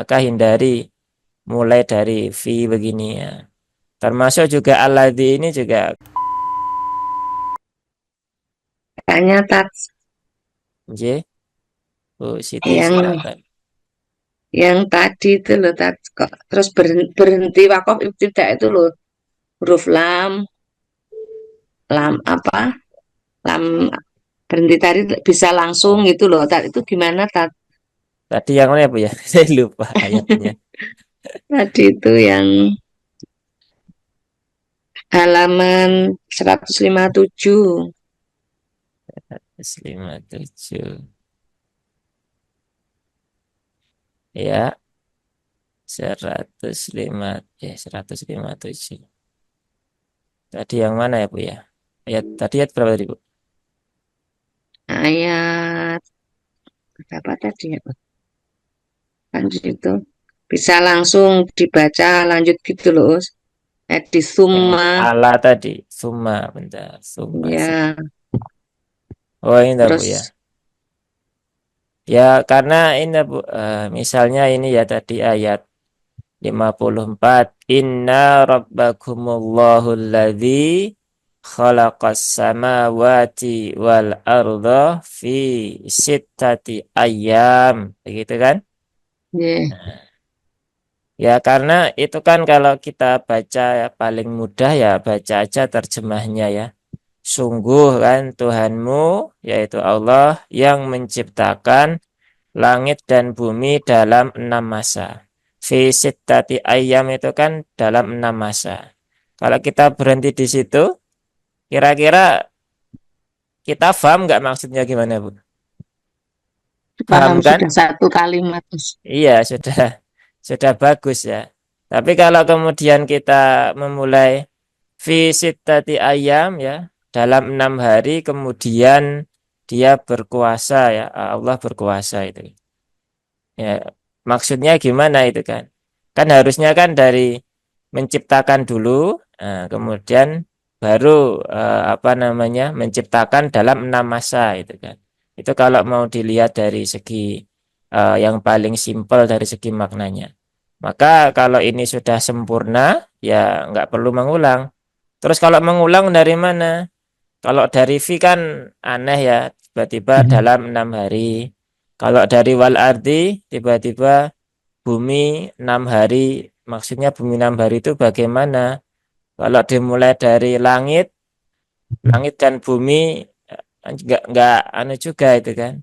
maka hindari mulai dari fi begini ya. Termasuk juga alladzi ini juga Kayaknya J. Bu Siti yang silakan. tadi itu loh, kok terus berhenti wakaf ibtidak itu loh, huruf lam, lam apa? Lam berhenti tadi bisa langsung gitu loh. Itu gimana Tadi yang mana ya Bu ya? Saya lupa ayatnya. tadi itu yang halaman 157. 157. Ya, 105 ya 157. Tadi yang mana ya Bu ya? Ayat berapa tadi Bu? Ayat berapa tadi ya? Lanjut itu. Bisa langsung dibaca lanjut gitu loh. Di Yang summa. ala tadi, summa bentar, summa. Ya, Oh, ini dah Bu ya. terus Ya, karena ini Bu, misalnya ini ya tadi ayat 54. Inna rabbakumullahu alladzi khalaqas samawati wal arda fi sittati ayyam. Begitu kan? ya, Ya, karena itu kan kalau kita baca ya, paling mudah ya baca aja terjemahnya ya. Sungguh kan Tuhanmu, yaitu Allah yang menciptakan langit dan bumi dalam 6 masa. Fi sittati ayyam itu kan dalam 6 masa. Kalau kita berhenti di situ, kira-kira kita paham nggak maksudnya gimana, Bu? paham Paham kan? sudah satu kalimat. Iya, sudah bagus ya. Tapi kalau kemudian kita memulai fi sittati ayyam ya, dalam 6 hari kemudian dia berkuasa ya, Allah berkuasa itu. Ya, maksudnya gimana itu kan? Kan harusnya kan dari menciptakan dulu, kemudian baru apa namanya menciptakan dalam 6 masa itu kan. Itu kalau mau dilihat dari segi yang paling simpel dari segi maknanya. Maka kalau ini sudah sempurna, ya nggak perlu mengulang. Terus kalau mengulang dari mana? Kalau dari fi kan aneh ya, tiba-tiba dalam 6 hari. Kalau dari wal ardi, tiba-tiba bumi 6 hari. Maksudnya bumi 6 hari itu bagaimana? Kalau dimulai dari langit, langit dan bumi nggak anu juga itu kan.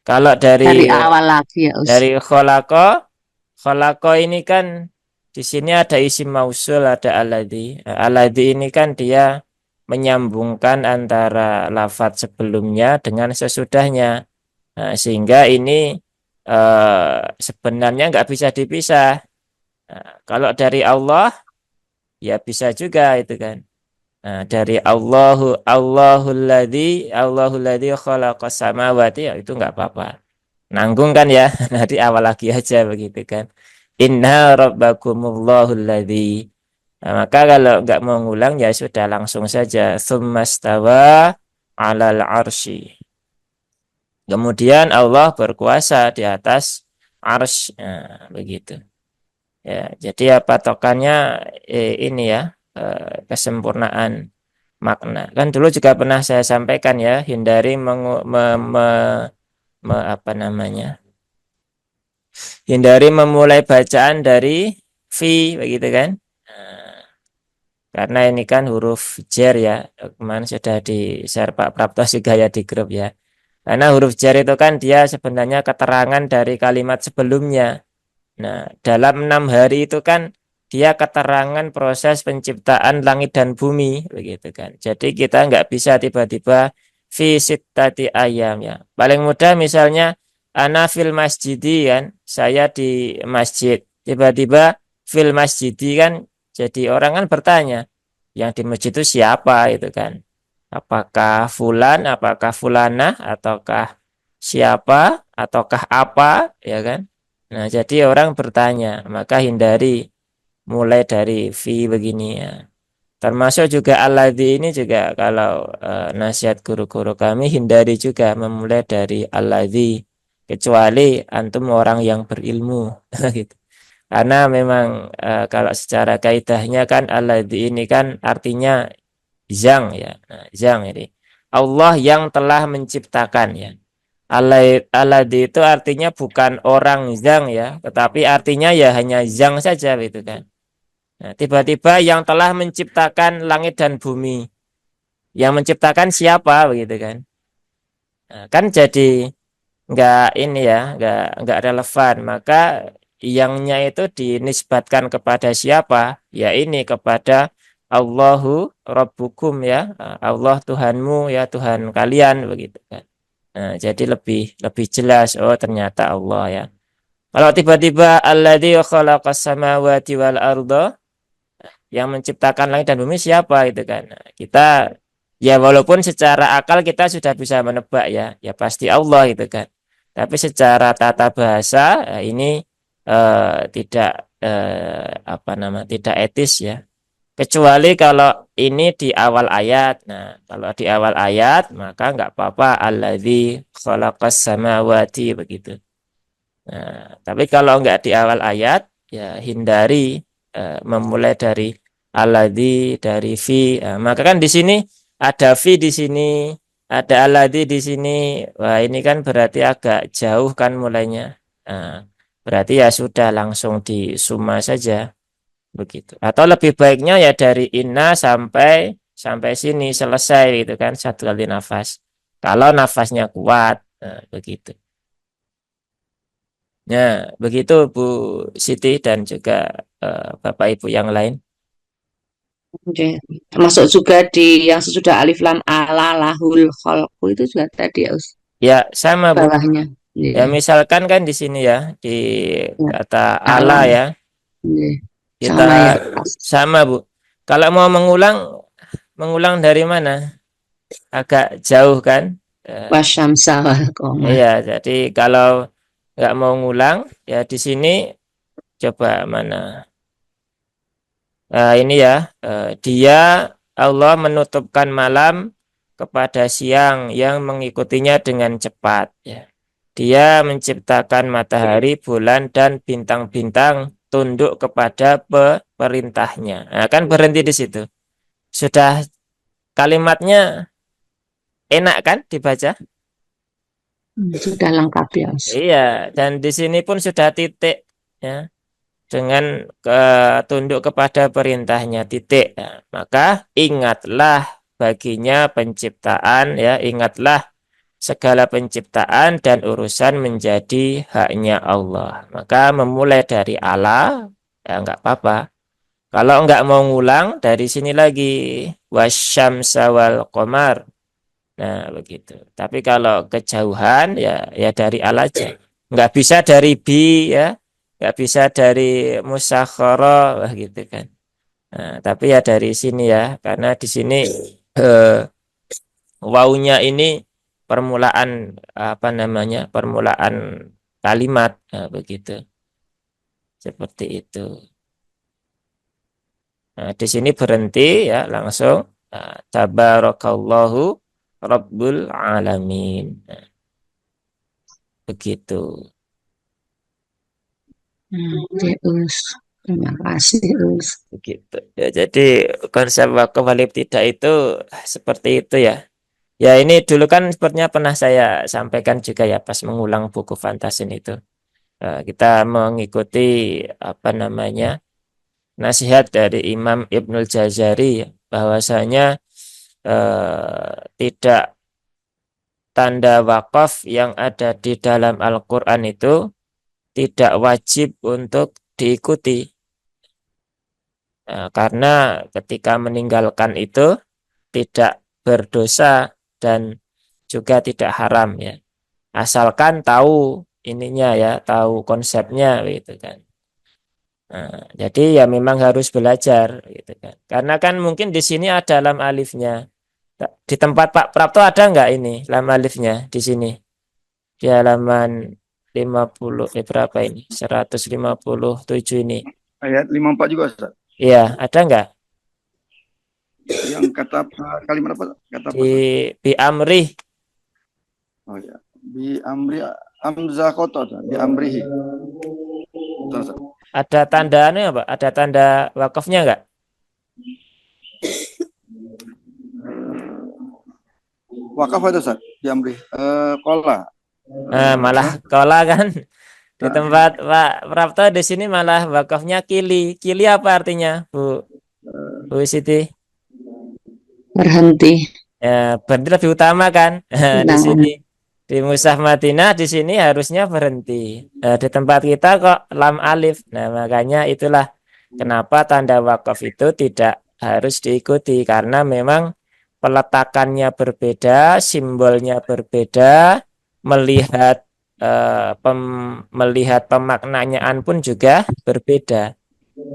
Kalau Dari awal lagi ya, Us. dari kholako ini kan di sini ada isim mausul, ada aladi. Aladi ini kan dia menyambungkan antara lafadz sebelumnya dengan sesudahnya. Nah, sehingga ini sebenarnya nggak bisa dipisah. Nah, kalau dari Allah ya bisa juga itu kan. Nah, dari Allahul ladzi khalaqas samawati ya itu nggak apa-apa. Nanggung kan ya. Nanti awal lagi aja begitu kan. Inna rabbakumullahul ladzi. Nah, maka kalau nggak mau ngulang ya sudah langsung saja. Tsummastawa alal arsy. Kemudian Allah berkuasa di atas arsy. Nah, begitu. Ya, jadi ya patokannya ini ya kesempurnaan makna. Kan dulu juga pernah saya sampaikan ya, hindari apa namanya? Hindari memulai bacaan dari fi begitu kan? Nah, karena ini kan huruf jer ya. Kemarin sudah di-share Pak Prapto juga ya di grup ya. Karena huruf jar itu kan dia sebenarnya keterangan dari kalimat sebelumnya. Nah, dalam 6 hari itu kan dia keterangan proses penciptaan langit dan bumi, begitu kan. Jadi kita nggak bisa tiba-tiba visit tadi ayam ya. Paling mudah misalnya ana fil masjidi kan, saya di masjid. Tiba-tiba fil masjidi kan, jadi orang kan bertanya, yang di masjid itu siapa itu kan. Apakah fulan, apakah fulana, ataukah siapa, ataukah apa, ya kan? Nah, jadi orang bertanya, maka hindari mulai dari fi begini ya. Termasuk juga alladzi ini juga kalau nasihat guru-guru kami hindari juga memulai dari alladzi. kecuali antum orang yang berilmu gitu. Karena memang kalau secara kaidahnya kan alladzi ini kan artinya zang ya. Nah, zang ini Allah yang telah menciptakan ya. Alladzi itu artinya bukan orang zang ya, tetapi artinya ya hanya zang saja gitu kan. Nah, tiba-tiba yang telah menciptakan langit dan bumi. Yang menciptakan siapa begitu kan? Nah, kan jadi nggak ini ya, nggak relevan. Maka yangnya itu dinisbatkan kepada siapa? Ya ini kepada Allahu Rabbukum ya, Allah Tuhanmu ya Tuhan kalian begitu kan. Nah, jadi lebih lebih jelas. Oh ternyata Allah ya. Kalau tiba-tiba alladzi khalaqas samawati wal arda, yang menciptakan langit dan bumi siapa itu kan. Nah, kita ya walaupun secara akal kita sudah bisa menebak ya, ya pasti Allah itu kan. Tapi secara tata bahasa ini tidak apa nama tidak etis ya. Kecuali kalau ini di awal ayat. Nah, kalau di awal ayat maka nggak apa-apa alladzi khalaqas samawati begitu. Nah, tapi kalau nggak di awal ayat ya hindari memulai dari alladzi dari fi. Nah, maka kan di sini ada fi di sini, ada alladzi di sini. Wah, ini kan berarti agak jauh kan mulainya. Nah, berarti ya sudah langsung di summa saja begitu. Atau lebih baiknya ya dari inna sampai sampai sini selesai gitu kan satu kali nafas. Kalau nafasnya kuat, nah, begitu. Ya, begitu Bu Siti dan juga Bapak Ibu yang lain. Oke. Termasuk juga di yang sesudah alif lam ala lahul kholku itu juga tadi ya Us, Ya, sama Bu. bawahnya. Ya, Iya. misalkan kan di sini ya, di Ya, kata Allah alam. ya, Iya. kita Sama ya pas. sama Bu. Kalau mau mengulang, mengulang dari mana? Agak jauh kan? Wasyamsa wal qamar. Iya, jadi kalau nggak mau ngulang, ya di sini coba mana? Ini ya, dia Allah menutupkan malam kepada siang yang mengikutinya dengan cepat. Ya. Dia menciptakan matahari, bulan, dan bintang-bintang tunduk kepada perintahnya. Nah, kan berhenti di situ. Sudah kalimatnya enak kan dibaca? Sudah lengkap ya Us. Iya, dan di sini pun sudah titik ya dengan tunduk kepada perintahnya titik. Nah, maka ingatlah baginya penciptaan ya, ingatlah segala penciptaan dan urusan menjadi haknya Allah. Maka memulai dari Allah ya enggak apa-apa. Kalau enggak mau ngulang dari sini lagi wasyamsa wal qamar. Nah, begitu. Tapi kalau kejauhan ya ya dari al aja. Nggak bisa dari bi ya, nggak bisa dari musakhara wah gitu kan. Nah, tapi ya dari sini ya, karena di sini eh, wawunya ini permulaan apa namanya? Permulaan kalimat nah, begitu. Seperti itu. Nah, di sini berhenti ya langsung tabarakallahu rabbul alamin. Nah, begitu. Oke Us. Terima kasih Us. Begitu. Ya, jadi konsep wakaf walib tidak itu seperti itu ya. Ya ini dulu kan sepertinya pernah saya sampaikan juga ya pas mengulang buku Fantasin itu. Kita mengikuti apa namanya nasihat dari Imam Ibnul Jazari ya, bahwasanya tidak tanda wakaf yang ada di dalam Al-Quran itu tidak wajib untuk diikuti. Karena ketika meninggalkan itu tidak berdosa dan juga tidak haram ya. Asalkan tahu ininya ya, tahu konsepnya gitu kan. Nah, jadi ya memang harus belajar gitu kan. Karena kan mungkin di sini ada lam alifnya. Di tempat Pak Prapto ada nggak ini lam alifnya di sini? Di halaman 50 berapa ini? 157 ini. Ayat 54 juga Ustaz. Iya, ada nggak? Yang kata apa, kalimat apa? Kata apa Di Ustaz? bi amrih. Oh ya. Bi amri Hamzah koto di amrihi. Ustaz. Ada tandanya apa? Ada tanda wakafnya enggak? Wakaf itu Ustaz di amrihi. Kola. Nah, malah kola kan di tempat Pak Prapto di sini malah wakafnya kili. Kili apa artinya, Bu Siti? Berhenti. Ya, berhenti lebih utama kan? Di Nah, sini di Musaf Madinah di sini harusnya berhenti. Di tempat kita kok lam alif. Nah, makanya itulah kenapa tanda wakaf itu tidak harus diikuti karena memang peletakannya berbeda, simbolnya berbeda, melihat melihat pemaknaan pun juga berbeda.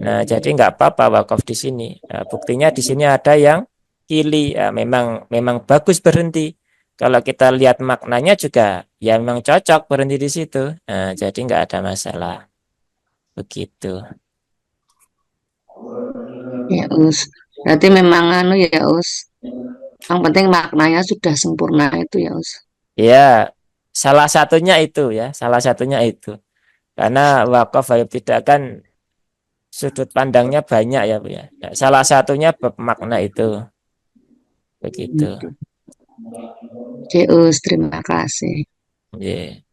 Nah, jadi nggak apa-apa wakaf di sini. Nah, buktinya di sini ada yang kili. Ya, memang memang bagus berhenti. Kalau kita lihat maknanya juga, ya memang cocok berhenti di situ. Nah, jadi nggak ada masalah. Begitu. ya Us. Berarti memang anu ya Us. Yang penting maknanya sudah sempurna itu ya Us. Ya, salah satunya itu ya, salah satunya itu. Karena wakaf hayat tidak kan sudut pandangnya banyak ya, Bu ya. Nah, salah satunya bab makna itu. Begitu. Oke Us, terima kasih. Yeah.